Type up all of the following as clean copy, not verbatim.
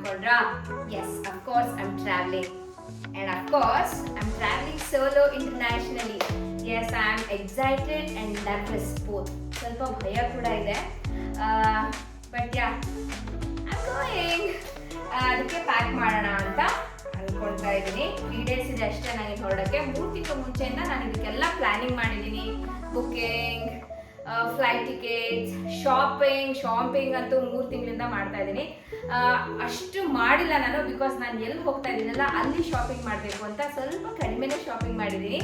ಅನ್ಕೊಂಡ್ರಾ? Yes, of course I am travelling. And of course, I'm traveling solo internationally. Yes, I am excited and nervous both. ಸ್ವಲ್ಪ ಭಯ ಕೂಡ ಇದೆ. But yeah, I'm going. ಅದಕ್ಕೆ pack ಮಾಡೋಣ ಅಂತ ಅನ್ಕೊಳ್ತಾ ಇದ್ದೀನಿ. 3 days ಇದೆ ಅಷ್ಟೇ ನನಗೆ ಹೊರಡಕ್ಕೆ. 3 ತಿಂಗಳು ಮುಂಚೆಯಿಂದ ನಾನು ಇದಕ್ಕೆಲ್ಲ ಪ್ಲಾನಿಂಗ್ ಮಾಡಿದ್ದೀನಿ. ಬುಕ್ಕಿಂಗ್, ಫ್ಲೈಟ್ ಟಿಕೆಟ್ಸ್, ಶಾಪಿಂಗ್ ಅಂತೂ 3 ತಿಂಗಳಿಂದ ಮಾಡ್ತಾ ಇದ್ದೀನಿ. ಅಷ್ಟು ಮಾಡಿಲ್ಲ ನಾನು, ಬಿಕಾಸ್ ನಾನು ಎಲ್ಲಿ ಹೋಗ್ತಾ ಇದ್ದೀನಲ್ಲ ಅಲ್ಲಿ ಶಾಪಿಂಗ್ ಮಾಡಬೇಕು ಅಂತ ಸ್ವಲ್ಪ ಕಡಿಮೆನೇ ಶಾಪಿಂಗ್ ಮಾಡಿದ್ದೀನಿ.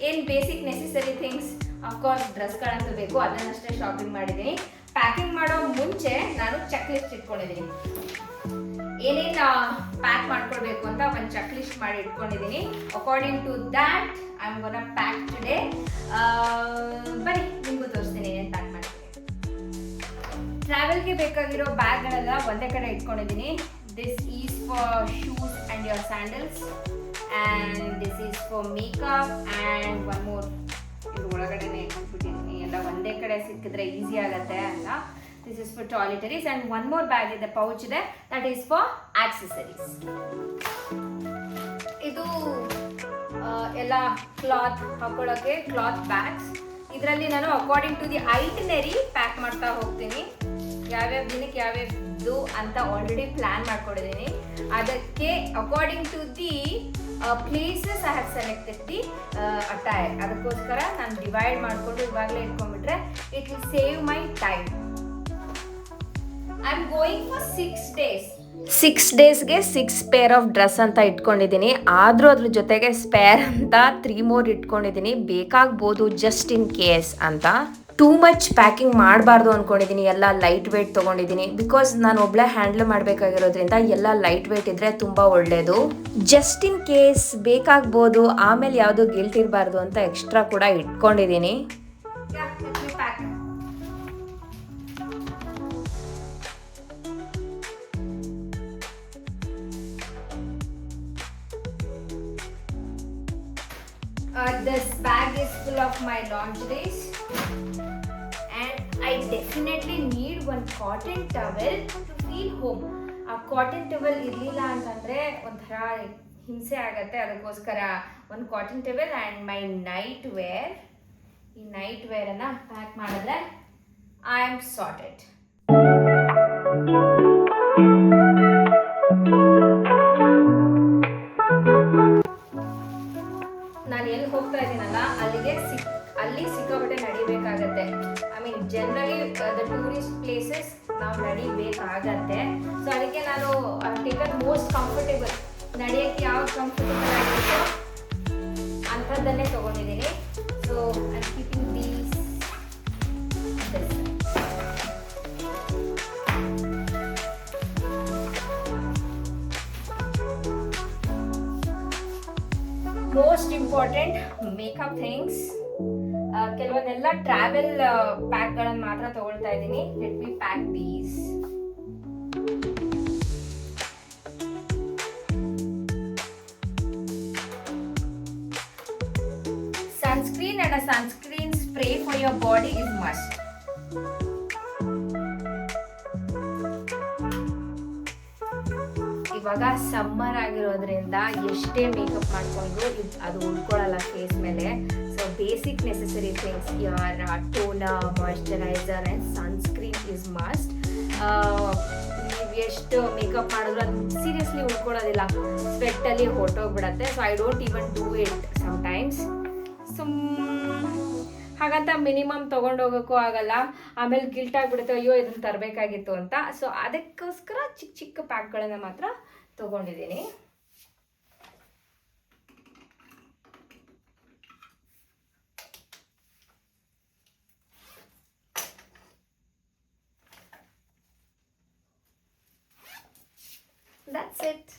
ಏನು ಬೇಸಿಕ್ ನೆಸೆಸರಿ ಥಿಂಗ್ಸ್, ಅಫ್ಕೋರ್ಸ್ ಡ್ರೆಸ್ಗಳಂತೂ ಬೇಕು, ಅದನ್ನಷ್ಟೇ ಶಾಪಿಂಗ್ ಮಾಡಿದ್ದೀನಿ. ಪ್ಯಾಕಿಂಗ್ ಮಾಡೋ ಮುಂಚೆ ನಾನು ಚೆಕ್ ಲಿಸ್ಟ್ ಇಟ್ಕೊಂಡಿದ್ದೀನಿ. ಏನೇನು ಪ್ಯಾಕ್ ಮಾಡ್ಕೊಳ್ಬೇಕು ಅಂತ ಒಂದು ಚೆಕ್ ಲಿಸ್ಟ್ ಮಾಡಿ ಇಟ್ಕೊಂಡಿದ್ದೀನಿ. According to that I am gonna pack today. ಬನ್ನಿ ನಿಮಗೂ ತೋರಿಸ್ತೀನಿ ಏನೇನು ಪ್ಯಾಕ್ ಮಾಡ್ತೀನಿ. ಟ್ರಾವೆಲ್ಗೆ ಬೇಕಾಗಿರೋ ಬ್ಯಾಗ್ಗಳೆಲ್ಲ ಒಂದೇ ಕಡೆ ಇಟ್ಕೊಂಡಿದ್ದೀನಿ. This is for shoes and your sandals, and this is for makeup, and one more ಇದು ಒಳಗಡೆನೇ ಇಟ್ಬಿಟ್ಟಿದ್ದೀನಿ. ಎಲ್ಲ ಒಂದೇ ಕಡೆ ಸಿಕ್ಕಿದ್ರೆ ಈಸಿ ಆಗುತ್ತೆ ಅಂತ. This is for toiletries, and one more bag in the pouch ಇದೆ, that is for accessories. ಇದು ಎಲ್ಲ ಕ್ಲಾತ್ ಹಾಕೊಳ್ಳೋಕ್ಕೆ ಕ್ಲಾತ್ ಬ್ಯಾಗ್ಸ್. ಇದರಲ್ಲಿ ನಾನು according to the itinerary pack ಮಾಡ್ತಾ ಹೋಗ್ತೀನಿ. ಯಾವ್ಯಾವ ದಿನಕ್ಕೆ ಯಾವ್ಯಾವ್ದು ಅಂತ ಆಲ್ರೆಡಿ ಪ್ಲ್ಯಾನ್ ಮಾಡ್ಕೊಂಡಿದ್ದೀನಿ. ಅದಕ್ಕೆ according to the places I have selected the attire. ಅದಕ್ಕೋಸ್ಕರ ನಾನು ಡಿವೈಡ್ ಮಾಡಿಕೊಂಡು ಇವಾಗಲೇ ಇಟ್ಕೊಂಡ್ಬಿಟ್ರೆ it will save my time. I'm going for 6 days. 6 daysಗೆ 6 ಪೇರ್ ಆಫ್ ಡ್ರೆಸ್ ಅಂತ ಇಟ್ಕೊಂಡಿದ್ದೀನಿ. ಆದರೂ ಅದ್ರ ಜೊತೆಗೆ ಸ್ಪೇರ್ ಅಂತ 3 more ಇಟ್ಕೊಂಡಿದ್ದೀನಿ. ಬೇಕಾಗ್ಬೋದು ಜಸ್ಟ್ ಇನ್ ಕೇಸ್ ಅಂತ. ಟೂ ಮಚ್ ಪ್ಯಾಕಿಂಗ್ ಮಾಡಬಾರ್ದು ಅಂದ್ಕೊಂಡಿದ್ದೀನಿ. ಎಲ್ಲ ಲೈಟ್ ವೇಟ್ ತೊಗೊಂಡಿದ್ದೀನಿ, ಬಿಕಾಸ್ ನಾನು ಒಬ್ಬಳೇ ಹ್ಯಾಂಡಲ್ ಮಾಡಬೇಕಾಗಿರೋದ್ರಿಂದ ಎಲ್ಲ ಲೈಟ್ ವೇಟ್ ಇದ್ದರೆ ತುಂಬ ಒಳ್ಳೆಯದು. ಜಸ್ಟ್ ಇನ್ ಕೇಸ್ ಬೇಕಾಗ್ಬೋದು, ಆಮೇಲೆ ಯಾವುದೋ ಗಿಲ್ಟ್ ಇರಬಾರ್ದು ಅಂತ ಎಕ್ಸ್ಟ್ರಾ ಕೂಡ ಇಟ್ಕೊಂಡಿದ್ದೀನಿ. This bag is full of my lingeries, and I definitely need one cotton towel to feel home. A cotton towel ಇರಲಿಲ್ಲ ಅಂತಂದರೆ ಒಂಥರ ಹಿಂಸೆ ಆಗುತ್ತೆ. ಅದಕ್ಕೋಸ್ಕರ ಒಂದು cotton towel and my night wear. ಈ ನೈಟ್ ವೇರನ್ನು ಪ್ಯಾಕ್ ಮಾಡಿದ್ರೆ ಐ ಆಮ್ ಸಾರ್ಟೆಡ್. ನಾನು ಎಲ್ಲಿ ಹೋಗ್ತಾ ಇದ್ದೀನಲ್ಲ ಅಲ್ಲಿ ಸಿಕ್ಕಾಪಟ್ಟೆ ನಡಿಬೇಕಾಗತ್ತೆ. I mean generally the tourist places ನಾವು ನಡಿಬೇಕಾಗತ್ತೆ. ಸೊ ಅದಕ್ಕೆ ನಾನು ಟೇಕನ್ ಮೋಸ್ಟ್ ಕಂಫರ್ಟೇಬಲ್, ನಡೆಯೋಕ್ಕೆ ಯಾವ್ದು ಕಂಫರ್ಟೇಬಲ್ ಆಗಿರುತ್ತೋ ಅಂಥದ್ದನ್ನೇ ತೊಗೊಂಡಿದ್ದೀನಿ. So I am keeping these. Most important makeup things. ಕೆಲವೊಂದೆಲ್ಲ ಟ್ರಾವೆಲ್ ಪ್ಯಾಕ್ಗಳನ್ನು ಮಾತ್ರ ತಗೊಳ್ತಾ ಇದ್ದೀನಿ. Let me pack these. Sunscreen and a sunscreen spray for your body is must. ಇವಾಗ ಸಮ್ಮರ್ ಆಗಿರೋದ್ರಿಂದ ಎಷ್ಟೇ ಮೇಕಪ್ ಮಾಡಿಕೊಂಡು ಅದು ಉಳ್ಕೊಳ್ಳಲ್ಲ ಫೇಸ್ ಮೇಲೆ. So basic necessary things, your toner, moisturiser and sunscreen is must. ನೀವು ಎಷ್ಟು ಮೇಕಪ್ ಮಾಡಿದ್ರು ಅದು ಸೀರಿಯಸ್ಲಿ ಉಳ್ಕೊಳ್ಳೋದಿಲ್ಲ, ಸ್ವೆಟ್ಟಲ್ಲಿ ಹೊರಟೋಗ್ಬಿಡತ್ತೆ. So I don't even do it sometimes. ಹಾಗಂತ ಮಿನಿಮಮ್ ತೊಗೊಂಡೋಗೋಕ್ಕೂ ಆಗಲ್ಲ. ಆಮೇಲೆ ಗಿಲ್ಟ್ ಆಗಿಬಿಡುತ್ತೆ, ಅಯ್ಯೋ ಇದನ್ನು ತರಬೇಕಾಗಿತ್ತು ಅಂತ. ಸೊ ಅದಕ್ಕೋಸ್ಕರ ಚಿಕ್ಕ ಚಿಕ್ಕ ಪ್ಯಾಕ್ಗಳನ್ನು ಮಾತ್ರ ತೊಗೊಂಡಿದ್ದೀನಿ. That's it.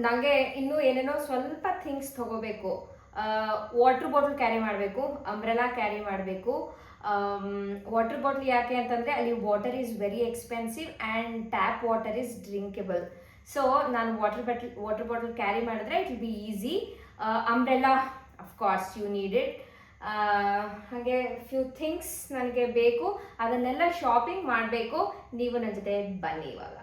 ನನಗೆ ಇನ್ನೂ ಏನೇನೋ ಸ್ವಲ್ಪ ಥಿಂಗ್ಸ್ ತೊಗೋಬೇಕು. ವಾಟರ್ ಬಾಟಲ್ ಕ್ಯಾರಿ ಮಾಡಬೇಕು, ಅಂಬ್ರೆಲಾ ಕ್ಯಾರಿ ಮಾಡಬೇಕು. ವಾಟರ್ ಬಾಟಲ್ ಯಾಕೆ ಅಂತಂದರೆ ಅಲ್ಲಿ water is very expensive and tap water is drinkable. So ನಾನು ವಾಟರ್ ಬಾಟಲ್ ಕ್ಯಾರಿ ಮಾಡಿದ್ರೆ it will be easy. Umbrella of course you need it. ಹಾಗೆ ಫ್ಯೂ ಥಿಂಗ್ಸ್ ನನಗೆ ಬೇಕು, ಅದನ್ನೆಲ್ಲ ಶಾಪಿಂಗ್ ಮಾಡಬೇಕು. ನೀವು ನನ್ನ ಜೊತೆ ಬನ್ನಿ ಇವಾಗ.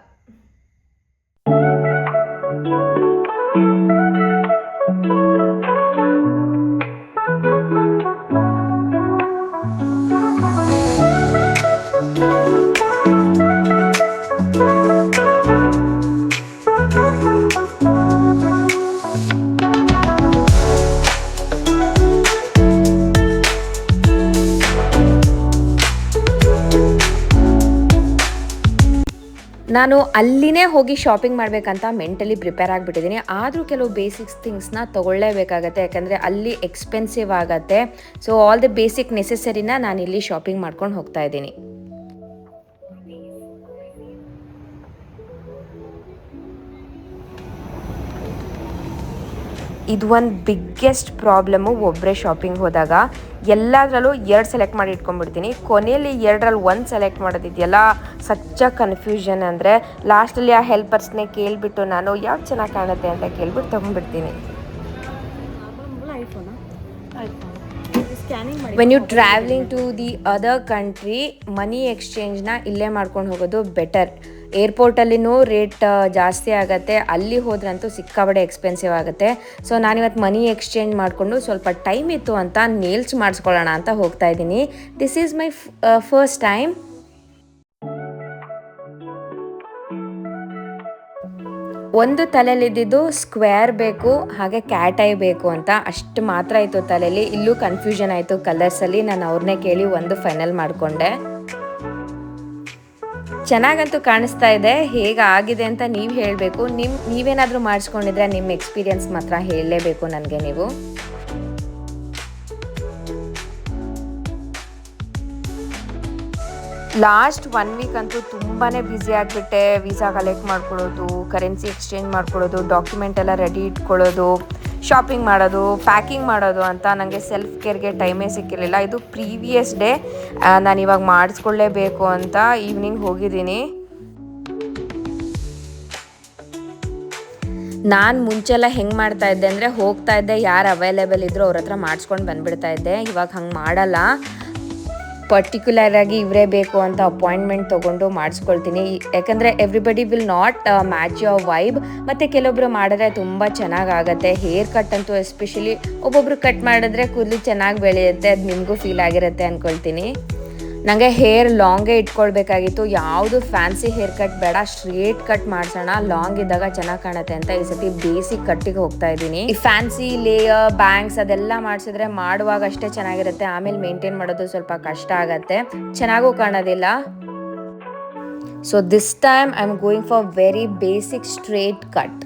ನಾನು ಅಲ್ಲಿನೇ ಹೋಗಿ ಶಾಪಿಂಗ್ ಮಾಡಬೇಕಂತ ಮೆಂಟಲಿ ಪ್ರಿಪೇರ್ ಆಗಿಬಿಟ್ಟಿದ್ದೀನಿ. ಆದರೂ ಕೆಲವು ಬೇಸಿಕ್ಸ್ ಥಿಂಗ್ಸ್ನ ತೊಗೊಳ್ಳೇಬೇಕಾಗತ್ತೆ, ಯಾಕಂದರೆ ಅಲ್ಲಿ ಎಕ್ಸ್ಪೆನ್ಸಿವ್ ಆಗುತ್ತೆ. ಸೊ ಆಲ್ ದಿ ಬೇಸಿಕ್ ನೆಸೆಸರಿನ ನಾನು ಇಲ್ಲಿ ಶಾಪಿಂಗ್ ಮಾಡ್ಕೊಂಡು ಹೋಗ್ತಾ ಇದ್ದೀನಿ. ಇದು ಒಂದು ಬಿಗ್ಗೆಸ್ಟ್ ಪ್ರಾಬ್ಲಮ್ಮು ಒಬ್ಬರೇ ಶಾಪಿಂಗ್ ಹೋದಾಗ. ಎಲ್ಲದರಲ್ಲೂ 2 ಸೆಲೆಕ್ಟ್ ಮಾಡಿ ಇಟ್ಕೊಂಡ್ಬಿಡ್ತೀನಿ. ಕೊನೆಯಲ್ಲಿ 2ರಲ್ಲಿ 1 ಸೆಲೆಕ್ಟ್ ಮಾಡೋದಿದೆಯಲ್ಲ, ಸಚ್ಚ ಕನ್ಫ್ಯೂಷನ್. ಅಂದರೆ ಲಾಸ್ಟಲ್ಲಿ ಆ ಹೆಲ್ಪರ್ಸ್ನೇ ಕೇಳಿಬಿಟ್ಟು ನಾನು ಯಾವ್ದು ಚೆನ್ನಾಗಿ ಕಾಣುತ್ತೆ ಅಂತ ಕೇಳ್ಬಿಟ್ಟು ತೊಗೊಂಡ್ಬಿಡ್ತೀನಿ. When you travelling to the other country, money ಎಕ್ಸ್ಚೇಂಜ್ನ ಇಲ್ಲೇ ಮಾಡ್ಕೊಂಡು ಹೋಗೋದು ಬೆಟರ್. ಏರ್ಪೋರ್ಟಲ್ಲಿನೂ ರೇಟ್ ಜಾಸ್ತಿ ಆಗುತ್ತೆ, ಅಲ್ಲಿ ಹೋದ್ರಂತೂ ಸಿಕ್ಕಾಬಡೆ ಎಕ್ಸ್ಪೆನ್ಸಿವ್ ಆಗುತ್ತೆ. ಸೊ ನಾನಿವತ್ತು ಮನಿ ಎಕ್ಸ್ಚೇಂಜ್ ಮಾಡಿಕೊಂಡು ಸ್ವಲ್ಪ ಟೈಮ್ ಇತ್ತು ಅಂತ ನೇಲ್ಸ್ ಮಾಡಿಸ್ಕೊಳ್ಳೋಣ ಅಂತ ಹೋಗ್ತಾ ಇದ್ದೀನಿ. This is my first time. ಒಂದು ತಲೆಯಲ್ಲಿದ್ದು ಸ್ಕ್ವೇರ್ ಬೇಕು, ಹಾಗೆ ಕ್ಯಾಟ್ ಐ ಬೇಕು ಅಂತ ಅಷ್ಟು ಮಾತ್ರ ಇತ್ತು ತಲೆಯಲ್ಲಿ. ಇಲ್ಲೂ ಕನ್ಫ್ಯೂಷನ್ ಆಯಿತು ಕಲರ್ಸಲ್ಲಿ. ನಾನು ಅವ್ರನ್ನೇ ಕೇಳಿ ಒಂದು ಫೈನಲ್ ಮಾಡಿಕೊಂಡೆ. ಚೆನ್ನಾಗಂತೂ ಕಾಣಿಸ್ತಾ ಇದೆ. ಹೇಗಾಗಿದೆ ಅಂತ ನೀವು ಹೇಳಬೇಕು. ನೀವೇನಾದರೂ ಮಾಡಿಸ್ಕೊಂಡಿದ್ರೆ ನಿಮ್ಮ ಎಕ್ಸ್ಪೀರಿಯನ್ಸ್ ಮಾತ್ರ ಹೇಳಲೇಬೇಕು ನನಗೆ ನೀವು. ಲಾಸ್ಟ್ 1 ವೀಕ್ ಅಂತೂ ತುಂಬಾ ಬ್ಯುಸಿ ಆಗಿಬಿಟ್ಟೆ. ವೀಸಾ ಕಲೆಕ್ಟ್ ಮಾಡ್ಕೊಳ್ಳೋದು, ಕರೆನ್ಸಿ ಎಕ್ಸ್ಚೇಂಜ್ ಮಾಡ್ಕೊಳ್ಳೋದು, ಡಾಕ್ಯುಮೆಂಟ್ ಎಲ್ಲ ರೆಡಿ ಇಟ್ಕೊಳ್ಳೋದು, ಶಾಪಿಂಗ್ ಮಾಡೋದು, ಪ್ಯಾಕಿಂಗ್ ಮಾಡೋದು ಅಂತ ನನಗೆ ಸೆಲ್ಫ್ ಕೇರ್ಗೆ ಟೈಮೇ ಸಿಕ್ಕಿರಲಿಲ್ಲ. ಇದು ಪ್ರೀವಿಯಸ್ ಡೇ ನಾನು ಇವಾಗ ಮಾಡಿಸ್ಕೊಳ್ಳೇಬೇಕು ಅಂತ ಈವ್ನಿಂಗ್ ಹೋಗಿದ್ದೀನಿ. ನಾನು ಮುಂಚೆಲ್ಲ ಹೆಂಗೆ ಮಾಡ್ತಾ ಇದ್ದೆ ಅಂದರೆ, ಹೋಗ್ತಾ ಇದ್ದೆ, ಯಾರು ಅವೈಲೇಬಲ್ ಇದ್ದರೂ ಅವ್ರ ಹತ್ರ ಮಾಡಿಸ್ಕೊಂಡು ಬಂದುಬಿಡ್ತಾ ಇದ್ದೆ. ಇವಾಗ ಹಂಗೆ ಮಾಡಲ್ಲ. ಪರ್ಟಿಕ್ಯುಲರಾಗಿ ಇವರೇ ಬೇಕು ಅಂತ ಅಪಾಯಿಂಟ್ಮೆಂಟ್ ತೊಗೊಂಡು ಮಾಡಿಸ್ಕೊಳ್ತೀನಿ. ಯಾಕಂದರೆ everybody will not match your vibe. ಮತ್ತು ಕೆಲವೊಬ್ಬರು ಮಾಡಿದ್ರೆ ತುಂಬ ಚೆನ್ನಾಗಾಗತ್ತೆ. ಹೇರ್ ಕಟ್ ಅಂತೂ ಎಸ್ಪೆಷಲಿ ಒಬ್ಬೊಬ್ರು ಕಟ್ ಮಾಡಿದ್ರೆ ಕೂದಲು ಚೆನ್ನಾಗಿ ಬೆಳೆಯುತ್ತೆ. ಅದು ನಿಮಗೂ ಫೀಲ್ ಆಗಿರುತ್ತೆ ಅಂದ್ಕೊಳ್ತೀನಿ. ನನಗೆ ಹೇರ್ ಲಾಂಗೇ ಇಟ್ಕೊಳ್ಬೇಕಾಗಿತ್ತು. ಯಾವುದು ಫ್ಯಾನ್ಸಿ ಹೇರ್ ಕಟ್ ಬೇಡ, ಸ್ಟ್ರೇಟ್ ಕಟ್ ಮಾಡಿಸೋಣ, ಲಾಂಗ್ ಇದ್ದಾಗ ಚೆನ್ನಾಗಿ ಕಾಣುತ್ತೆ ಅಂತ ಈ ಸತಿ ಬೇಸಿಕ್ ಕಟ್ಟಿಗೆ ಹೋಗ್ತಾ ಇದ್ದೀನಿ. ಈ ಫ್ಯಾನ್ಸಿ ಲೇಯರ್, ಬ್ಯಾಂಗ್ಸ್ ಅದೆಲ್ಲ ಮಾಡಿಸಿದ್ರೆ ಮಾಡುವಾಗ ಅಷ್ಟೇ ಚೆನ್ನಾಗಿರುತ್ತೆ, ಆಮೇಲೆ ಮೇಂಟೈನ್ ಮಾಡೋದು ಸ್ವಲ್ಪ ಕಷ್ಟ ಆಗತ್ತೆ, ಚೆನ್ನಾಗೂ ಕಾಣೋದಿಲ್ಲ. So this time I am going for very basic straight cut.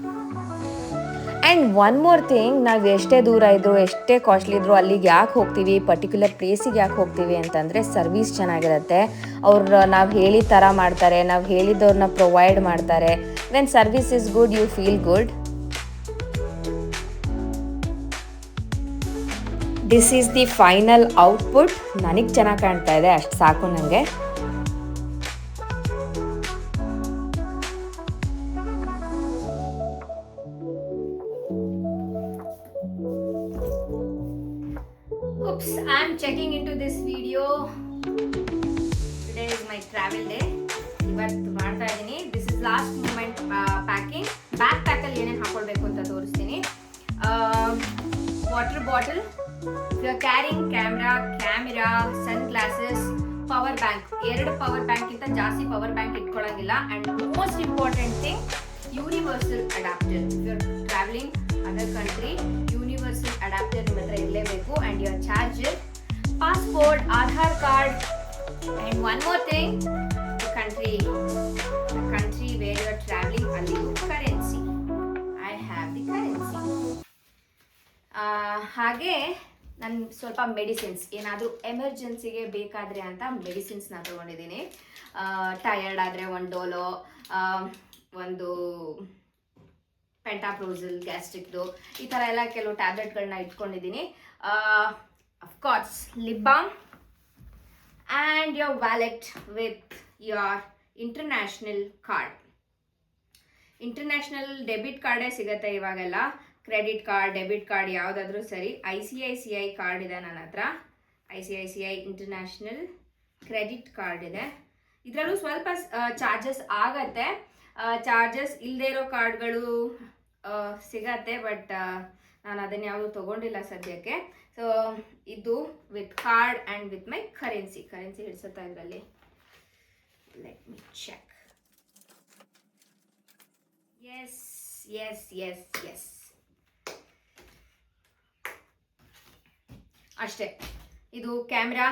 And one more thing, ನಾವು ಎಷ್ಟೇ ದೂರ ಇದ್ದರೂ, ಎಷ್ಟೇ ಕಾಸ್ಟ್ಲಿ ಇದ್ದರೂ ಅಲ್ಲಿಗೆ ಯಾಕೆ ಹೋಗ್ತೀವಿ, ಪರ್ಟಿಕ್ಯುಲರ್ ಪ್ಲೇಸಿಗೆ ಯಾಕೆ ಹೋಗ್ತೀವಿ ಅಂತಂದರೆ ಸರ್ವಿಸ್ ಚೆನ್ನಾಗಿರುತ್ತೆ. ಅವ್ರು ನಾವು ಹೇಳಿದ ಥರ ಮಾಡ್ತಾರೆ, ನಾವು ಹೇಳಿದ್ದವ್ರನ್ನ ಪ್ರೊವೈಡ್ ಮಾಡ್ತಾರೆ. When service is good, you feel good. This is the final output. ನನಗೆ ಚೆನ್ನಾಗಿ ಕಾಣ್ತಾ ಇದೆ, ಅಷ್ಟು ಸಾಕು ನನಗೆ. Oops, I'm checking into this video. Today is my travel day. ಇವತ್ತು ಮಾಡ್ತಾ ಇದ್ದೀನಿ. This is last moment packing. Back pack ಅಲ್ಲಿ ಏನೇನು ಹಾಕೊಳ್ಬೇಕು ಅಂತ ತೋರಿಸ್ತೀನಿ. Water bottle. If you are carrying camera, sunglasses, power bank. 2 power bank ಇಂತ ಜಾಸ್ತಿ power bank ಇಟ್ಕೊಳ್ಳಂಗಿಲ್ಲ. And most important thing, universal adapter. If you are traveling other country, universal adapter ನಿಮ್ಮ ಹತ್ರ ಇರಲೇಬೇಕು. And your charger, passport, Aadhaar card, and one more thing, the country where you are traveling, ಅಲ್ಲಿ currency. I have the currency. ಹಾಗೆ ನಾನು ಸ್ವಲ್ಪ medicines, ಏನಾದರೂ ಎಮರ್ಜೆನ್ಸಿಗೆ ಬೇಕಾದರೆ ಅಂತ ಮೆಡಿಸಿನ್ಸ್ನ ತೊಗೊಂಡಿದ್ದೀನಿ. ಟಯರ್ಡ್ ಆದರೆ ಒಂದು ಡೋಲೋ, ಒಂದು ಪೆಂಟಾಪ್ರೋಸಲ್, ಗ್ಯಾಸ್ಟ್ರಿಕ್ದು, ಈ ಥರ ಎಲ್ಲ ಕೆಲವು ಟ್ಯಾಬ್ಲೆಟ್ಗಳನ್ನ ಇಟ್ಕೊಂಡಿದ್ದೀನಿ. Of course lip balm and your wallet with your international card. International debit ಕಾರ್ಡೇ ಸಿಗುತ್ತೆ ಇವಾಗೆಲ್ಲ. ಕ್ರೆಡಿಟ್ ಕಾರ್ಡ್, ಡೆಬಿಟ್ ಕಾರ್ಡ್ ಯಾವುದಾದ್ರೂ ಸರಿ. ICICI ಕಾರ್ಡ್ ಇದೆ ನನ್ನ ಹತ್ರ. ICICI ಇಂಟರ್ನ್ಯಾಷನಲ್ ಕ್ರೆಡಿಟ್ ಕಾರ್ಡ್ ಇದೆ. ಇದರಲ್ಲೂ ಸ್ವಲ್ಪ ಚಾರ್ಜಸ್ ಆಗತ್ತೆ. ಚಾರ್ಜಸ್ ಇಲ್ಲದೆ ಇರೋ ಕಾರ್ಡ್ಗಳು ಸಿಗತ್ತೆ, ಬಟ್ ನಾನು ಅದನ್ನು ಯಾವುದು ತೊಗೊಂಡಿಲ್ಲ ಸದ್ಯಕ್ಕೆ. ಸೊ ಇದು with card and with my currency ಹಿಡಿಸುತ್ತಾ ಇದರಲ್ಲಿ. Let me check. ಎಸ್ ಅಷ್ಟೇ. ಇದು camera,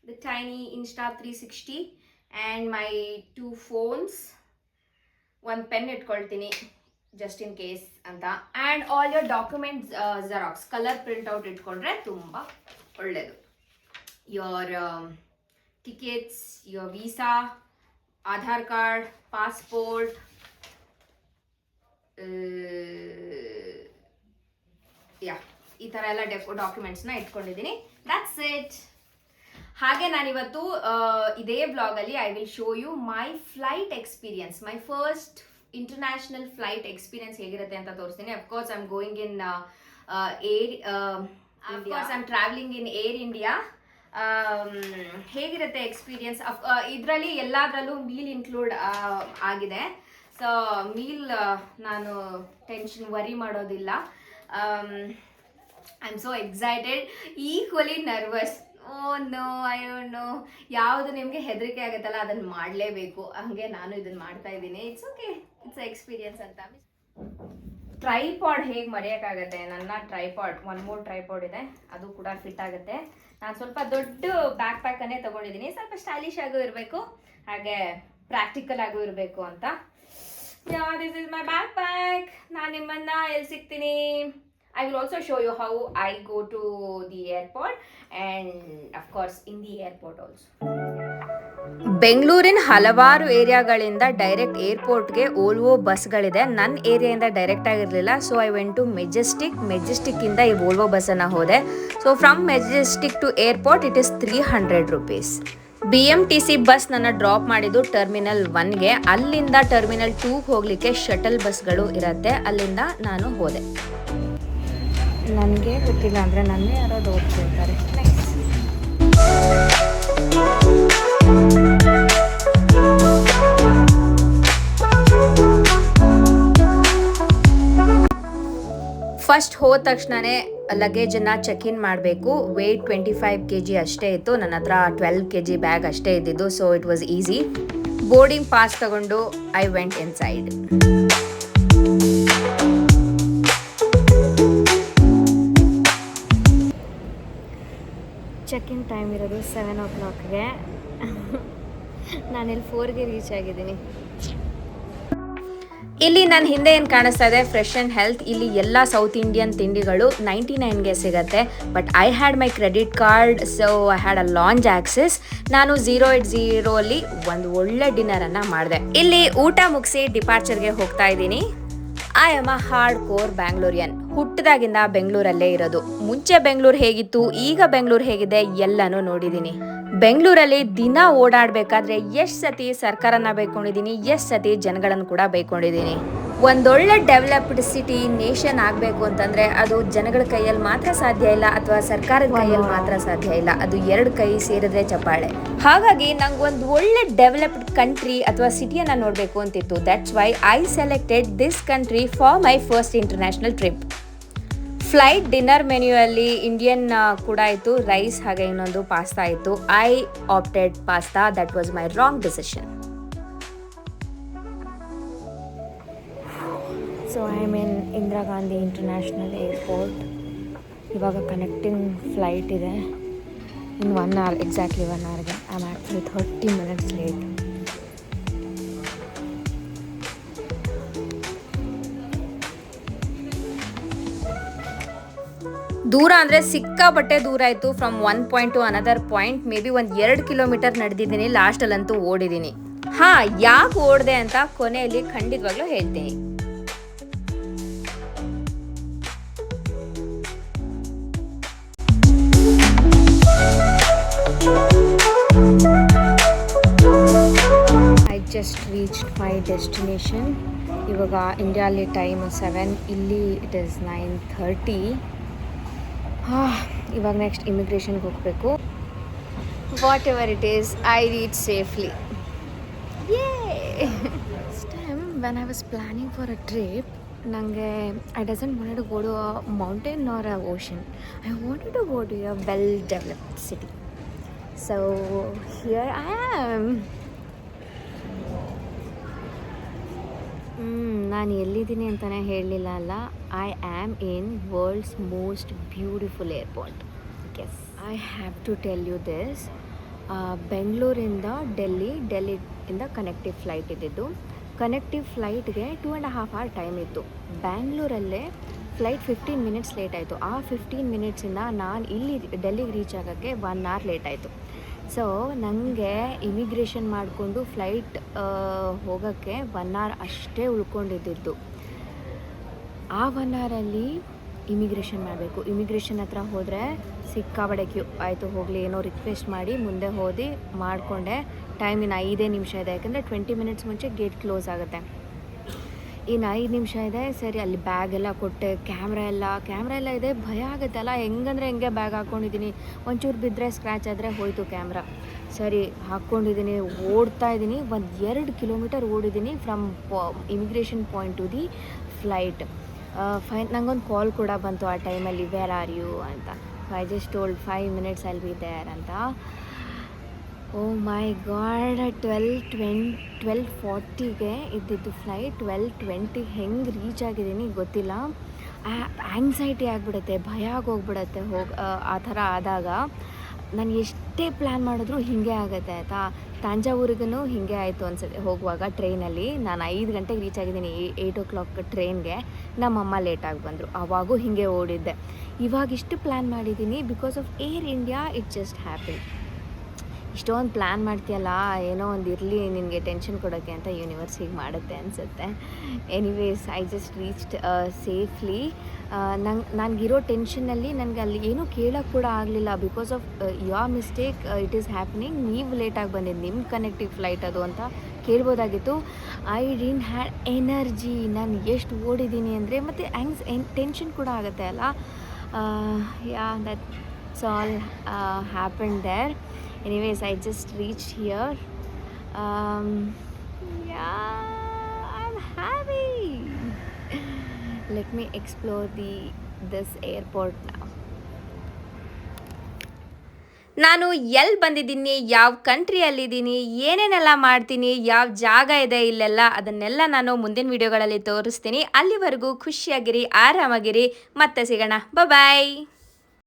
the tiny Insta360 and my 2 phones. ಒಂದು ಪೆನ್ ಇಟ್ಕೊಳ್ತೀನಿ ಜಸ್ಟ್ ಇನ್ ಕೇಸ್ ಅಂತ. And all your documents xerox colour printout ಇಟ್ಕೊಂಡ್ರೆ ತುಂಬ ಒಳ್ಳೆಯದು. Your tickets, your visa, Aadhaar card, passport, ಈ ಥರ ಎಲ್ಲ ಡಾಕ್ಯುಮೆಂಟ್ಸ್ನ ಇಟ್ಕೊಂಡಿದ್ದೀನಿ. That's it. ಹಾಗೆ ನಾನಿವತ್ತು ಇದೇ ಬ್ಲಾಗಲ್ಲಿ I will show you my flight experience, my first international flight experience ಹೇಗಿರುತ್ತೆ ಅಂತ ತೋರಿಸ್ತೀನಿ. Of course I am going in I'm travelling in air India. ಹೇಗಿರುತ್ತೆ ಎಕ್ಸ್ಪೀರಿಯನ್ಸ್? ಇದರಲ್ಲಿ ಎಲ್ಲದರಲ್ಲೂ ಮೀಲ್ ಇನ್ಕ್ಲೂಡ್ ಆಗಿದೆ. ಸೊ ಮೀಲ್ ನಾನು ವರಿ ಮಾಡೋದಿಲ್ಲ. I am so excited, equally nervous. I don't know ಯಾವುದು ನಿಮಗೆ ಹೆದರಿಕೆ ಆಗುತ್ತಲ್ಲ ಅದನ್ನು ಮಾಡಲೇಬೇಕು, ಹಾಗೆ ನಾನು ಇದನ್ನು ಮಾಡ್ತಾ ಇದ್ದೀನಿ. ಇಟ್ಸ್ ಓಕೆ, ಇಟ್ಸ್ ಎಕ್ಸ್ಪೀರಿಯನ್ಸ್ ಅಂತ. ಟ್ರೈಪಾಡ್ ಹೇಗೆ ಮರೆಯೋಕ್ಕಾಗತ್ತೆ? ನನ್ನ ಟ್ರೈಪಾಡ್, ಮೂರು ಟ್ರೈಪಾಡ್ ಇದೆ, ಅದು ಕೂಡ ಫಿಟ್ ಆಗುತ್ತೆ. ನಾನು ಸ್ವಲ್ಪ ದೊಡ್ಡ ಬ್ಯಾಕ್ ಪ್ಯಾಕನ್ನೇ ತೊಗೊಂಡಿದ್ದೀನಿ, ಸ್ವಲ್ಪ ಸ್ಟೈಲಿಶ್ ಆಗೂ ಇರಬೇಕು ಹಾಗೆ ಪ್ರಾಕ್ಟಿಕಲ್ ಆಗೂ ಇರಬೇಕು ಅಂತ. This is my back pack. ನಾನು ನಿಮ್ಮನ್ನು ಎಲ್ಲಿ ಸಿಗ್ತೀನಿ? I will also show you how I go to the airport and of course in the airport also. ಬೆಂಗಳೂರಿನ ಹಲವಾರು ಏರಿಯಾಗಳಿಂದ ಡೈರೆಕ್ಟ್ ಏರ್ಪೋರ್ಟ್ಗೆ ಓಲ್ವೋ ಬಸ್ಗಳಿದೆ. ನನ್ನ ಏರಿಯಾಯಿಂದ ಡೈರೆಕ್ಟ್ ಆಗಿರಲಿಲ್ಲ, ಸೊ ಐ ವೆಂಟ್ ಟು ಮೆಜೆಸ್ಟಿಕ್ಕಿಂದ ಈ ಓಲ್ವೋ ಬಸ್ಸನ್ನು ಹೋದೆ. So from Majestic to airport it is 300 rupees. BMTC bus ನನ್ನ ಡ್ರಾಪ್ ಮಾಡಿದ್ದು ಟರ್ಮಿನಲ್ 1ಗೆ. ಅಲ್ಲಿಂದ ಟರ್ಮಿನಲ್ 2ಗೆ ಹೋಗಲಿಕ್ಕೆ ಶಟಲ್ ಬಸ್ಗಳು ಇರುತ್ತೆ, ಅಲ್ಲಿಂದ ನಾನು ಹೋದೆ. ನನಗೆ ಗೊತ್ತಿಲ್ಲ ಅಂದರೆ ನನ್ನ ಯಾರೋ ಓದ್ತಿರ್ತಾರೆ. ಫಸ್ಟ್ ಹೋದ ತಕ್ಷಣವೇ ಲಗೇಜನ್ನು ಚೆಕ್ ಇನ್ ಮಾಡಬೇಕು. ವೆಯ್ಟ್ 25 kg ಅಷ್ಟೇ ಇತ್ತು, ನನ್ನ ಹತ್ರ 12 kg ಬ್ಯಾಗ್ ಅಷ್ಟೇ ಇದ್ದಿದ್ದು. So it was easy. Boarding pass ತಗೊಂಡು I went inside. Check in time ಇರೋದು 7 o'clockಗೆ. ನಾನಿಲ್ಲಿ 4ಗೆ ರೀಚ್ ಆಗಿದ್ದೀನಿ. ಇಲ್ಲಿ ನನ್ನ ಹಿಂದೆ ಏನು ಕಾಣಿಸ್ತಾ ಇದೆ ಫ್ರೆಶ್ ಆ್ಯಂಡ್ ಹೆಲ್ತ್. ಇಲ್ಲಿ ಎಲ್ಲ ಸೌತ್ ಇಂಡಿಯನ್ ತಿಂಡಿಗಳು 99ಗೆ ಸಿಗುತ್ತೆ. But I had my credit card, so I had a lounge access. ನಾನು 080 ಒಂದು ಒಳ್ಳೆ ಡಿನ್ನರನ್ನು ಮಾಡಿದೆ. ಇಲ್ಲಿ ಊಟ ಮುಗಿಸಿ ಡಿಪಾರ್ಚರ್ಗೆ ಹೋಗ್ತಾ ಇದ್ದೀನಿ. I am a hardcore Bangalorean. ಹುಟ್ಟಿದಾಗಿಂದ ಬೆಂಗಳೂರಲ್ಲೇ ಇರೋದು. ಮುಂಚೆ ಬೆಂಗಳೂರು ಹೇಗಿತ್ತು, ಈಗ ಬೆಂಗಳೂರು ಹೇಗಿದೆ ಎಲ್ಲನೂ ನೋಡಿದ್ದೀನಿ. ಬೆಂಗಳೂರಲ್ಲಿ ದಿನ ಓಡಾಡಬೇಕಾದ್ರೆ ಎಷ್ಟು ಸತಿ ಸರ್ಕಾರನ ಬೈಕೊಂಡಿದ್ದೀನಿ, ಎಷ್ಟು ಸತಿ ಜನಗಳನ್ನು ಕೂಡ ಬೈಕೊಂಡಿದ್ದೀನಿ. ಒಂದೊಳ್ಳೆ ಡೆವಲಪ್ಡ್ ಸಿಟಿ ನೇಷನ್ ಆಗಬೇಕು ಅಂತಂದರೆ ಅದು ಜನಗಳ ಕೈಯಲ್ಲಿ ಮಾತ್ರ ಸಾಧ್ಯ ಇಲ್ಲ, ಅಥವಾ ಸರ್ಕಾರದ ಕೈಯಲ್ಲಿ ಮಾತ್ರ ಸಾಧ್ಯ ಇಲ್ಲ. ಅದು 2 ಕೈ ಸೇರಿದ್ರೆ ಚಪ್ಪಾಳೆ. ಹಾಗಾಗಿ ನಂಗೆ ಒಂದು ಒಳ್ಳೆ ಡೆವಲಪ್ಡ್ ಕಂಟ್ರಿ ಅಥವಾ ಸಿಟಿಯನ್ನು ನೋಡಬೇಕು ಅಂತಿತ್ತು. That's why I selected this country for my first international trip. Flight dinner ಮೆನ್ಯೂಯಲ್ಲಿ ಇಂಡಿಯನ್ ಕೂಡ ಇತ್ತು, ರೈಸ್ ಹಾಗೆ ಇನ್ನೊಂದು ಪಾಸ್ತಾ ಇತ್ತು. I opted pasta. That was my wrong decision. So I am in Indira Gandhi international airport. ಇವಾಗ ಕನೆಕ್ಟಿಂಗ್ ಫ್ಲೈಟ್ ಇದೆ in 1 hour, exactly 1 hourಗೆ. I am actually 30 minutes late. ದೂರ ಅಂದರೆ ಸಿಕ್ಕಾಪಟ್ಟೆ ದೂರ ಆಯಿತು. From 1 point to another point may be 2 kilometer ನಡೆದಿದ್ದೀನಿ. ಲಾಸ್ಟಲ್ಲಂತೂ ಓಡಿದ್ದೀನಿ. ಯಾಕೆ ಓಡಿದೆ ಅಂತ ಕೊನೆಯಲ್ಲಿ ಖಂಡಿತವಾಗ್ಲೂ ಹೇಳ್ತೀನಿ. I just reached my destination. ಇವಾಗ ಇಂಡಿಯಾಲಿ ಟೈಮ್ 7, ಇಲ್ಲಿ ಇಟ್ ಈಸ್ 9:30. ಇವಾಗ ನೆಕ್ಸ್ಟ್ ಇಮಿಗ್ರೇಷನ್ಗೆ ಹೋಗಬೇಕು. Whatever it is, I reach safely. Next time when I was planning for a trip, ನನಗೆ I doesn't wanted to go to a mountain or a ocean. I wanted to go to a well developed city. So here I am. ನಾನು ಎಲ್ಲಿದ್ದೀನಿ ಅಂತಲೇ ಹೇಳಲಿಲ್ಲ ಅಲ್ಲ. I am in world's most beautiful airport. Yes, I have to tell you this. ಬೆಂಗಳೂರಿಂದ ಡೆಲ್ಲಿಯಿಂದ connective flight ಇದ್ದಿದ್ದು. Connective ಫ್ಲೈಟ್ಗೆ 2.5 hour time ಇತ್ತು. ಬ್ಯಾಂಗ್ಳೂರಲ್ಲೇ flight 15 minutes late ಆಯಿತು. ಆ 15 ಮಿನಿಟ್ಸಿಂದ ನಾನು ಇಲ್ಲಿ ಡೆಲ್ಲಿಗೆ ರೀಚ್ ಆಗೋಕ್ಕೆ 1 hour ಲೇಟ್ ಆಯಿತು. ಸೊ ನನಗೆ ಇಮಿಗ್ರೇಷನ್ ಮಾಡಿಕೊಂಡು ಫ್ಲೈಟ್ ಹೋಗೋಕ್ಕೆ 1 hour ಅಷ್ಟೇ ಉಳ್ಕೊಂಡಿದ್ದು. ಆ 1 hour ಇಮಿಗ್ರೇಷನ್ ಮಾಡಬೇಕು. ಇಮಿಗ್ರೇಷನ್ ಹತ್ರ ಹೋದರೆ ಸಿಕ್ಕಾಬಡೆ ಕ್ಯೂ. ಆಯಿತು ಹೋಗಲಿ, ಏನೋ ರಿಕ್ವೆಸ್ಟ್ ಮಾಡಿ ಮುಂದೆ ಹೋದಿ ಮಾಡಿಕೊಂಡೆ. ಟೈಮಿನ 5 ನಿಮಿಷ ಇದೆ, ಯಾಕಂದರೆ 20 ಮಿನಿಟ್ಸ್ ಮುಂಚೆ ಗೇಟ್ ಕ್ಲೋಸ್ ಆಗುತ್ತೆ. ಇನ್ನು 5 ನಿಮಿಷ ಇದೆ. ಸರಿ, ಅಲ್ಲಿ ಬ್ಯಾಗ್ ಎಲ್ಲ ಕೊಟ್ಟೆ, ಕ್ಯಾಮ್ರಾ ಎಲ್ಲ ಇದೆ. ಭಯ ಆಗುತ್ತಲ್ಲ, ಹೆಂಗಂದರೆ ಹೆಂಗೆ ಬ್ಯಾಗ್ ಹಾಕ್ಕೊಂಡಿದ್ದೀನಿ, ಒಂಚೂರು ಬಿದ್ದರೆ ಸ್ಕ್ರ್ಯಾಚ್ ಆದರೆ ಹೋಯಿತು ಕ್ಯಾಮ್ರಾ. ಸರಿ ಹಾಕ್ಕೊಂಡಿದ್ದೀನಿ, ಓಡ್ತಾ ಇದ್ದೀನಿ. 2 ಕಿಲೋಮೀಟರ್ ಓಡಿದ್ದೀನಿ from immigration point to the flight. ನಂಗೊಂದು ಕಾಲ್ ಕೂಡ ಬಂತು ಆ ಟೈಮಲ್ಲಿ, ವೇರ್ ಆರ್ ಯು ಅಂತ. I just told 5 minutes I'll be there ಅಂತ. ಓ ಮೈ ಗಾಡ್, 12:40ಗೆ ಇದ್ದಿದ್ದು ಫ್ಲೈಟ್. 12:20 ಹೆಂಗೆ ರೀಚ್ ಆಗಿದ್ದೀನಿ ಗೊತ್ತಿಲ್ಲ. ಆ್ಯಂಗ್ಸೈಟಿ ಆಗಿಬಿಡುತ್ತೆ, ಭಯ ಆಗೋಗ್ಬಿಡುತ್ತೆ ಆ ಥರ ಆದಾಗ. ನಾನು ಎಷ್ಟೇ ಪ್ಲ್ಯಾನ್ ಮಾಡಿದ್ರು ಹೀಗೆ ಆಗುತ್ತೆ ಆಯಿತಾ. ತಾಂಜಾವೂರಿಗೂ ಹೀಗೆ ಆಯಿತು ಅನ್ಸುತ್ತೆ. ಹೋಗುವಾಗ ಟ್ರೈನಲ್ಲಿ ನಾನು 5 ಗಂಟೆಗೆ ರೀಚ್ ಆಗಿದ್ದೀನಿ 8 o'clock ಟ್ರೈನ್ಗೆ. ನಮ್ಮಮ್ಮ ಲೇಟಾಗಿ ಬಂದರು, ಆವಾಗೂ ಹೀಗೆ ಓಡಿದ್ದೆ. ಇವಾಗ ಇಷ್ಟು ಪ್ಲ್ಯಾನ್ ಮಾಡಿದ್ದೀನಿ because of air India. It just happen. ಇಷ್ಟೊಂದು ಪ್ಲ್ಯಾನ್ ಮಾಡ್ತೀಯಲ್ಲ, ಏನೋ ಒಂದು ಇರಲಿ ನಿನಗೆ ಟೆನ್ಷನ್ ಕೊಡೋಕ್ಕೆ ಅಂತ ಯೂನಿವರ್ಸ್ ಹೀಗೆ ಮಾಡುತ್ತೆ ಅನಿಸುತ್ತೆ. Anyways, I just reached safely. ನನಗಿರೋ ಟೆನ್ಷನ್ನಲ್ಲಿ ನನಗೆ ಅಲ್ಲಿ ಏನೂ ಕೇಳೋಕ್ಕೆ ಕೂಡ ಆಗಲಿಲ್ಲ. Because of your mistake it is happening. ನೀವು ಲೇಟಾಗಿ ಬಂದಿದ್ದು, ನಿಮ್ಮ ಕನೆಕ್ಟಿವ್ ಫ್ಲೈಟ್ ಅದು ಅಂತ ಕೇಳ್ಬೋದಾಗಿತ್ತು. I didn't had energy. ನಾನು ಎಷ್ಟು ಓಡಿದ್ದೀನಿ ಅಂದರೆ, ಮತ್ತು ಟೆನ್ಷನ್ ಕೂಡ ಆಗುತ್ತೆ ಅಲ್ಲ. Yeah, that's all happen there. Anyways, I just reached here. Yeah, I'm happy. Let me explore this airport now. ನಾನು ಎಲ್ಲಿ ಬಂದಿದ್ದೀನಿ, ಯಾವ ಕಂಟ್ರಿಯಲ್ಲಿದ್ದೀನಿ, ಏನೇನೆಲ್ಲ ಮಾಡ್ತೀನಿ, ಯಾವ ಜಾಗ ಇದೆ ಇಲ್ಲೆಲ್ಲ, ಅದನ್ನೆಲ್ಲ ನಾನು ಮುಂದಿನ ವೀಡಿಯೋಗಳಲ್ಲಿ ತೋರಿಸ್ತೀನಿ. ಅಲ್ಲಿವರೆಗೂ ಖುಷಿಯಾಗಿರಿ, ಆರಾಮಾಗಿರಿ. ಮತ್ತೆ ಸಿಗೋಣ. ಬಾಯ್.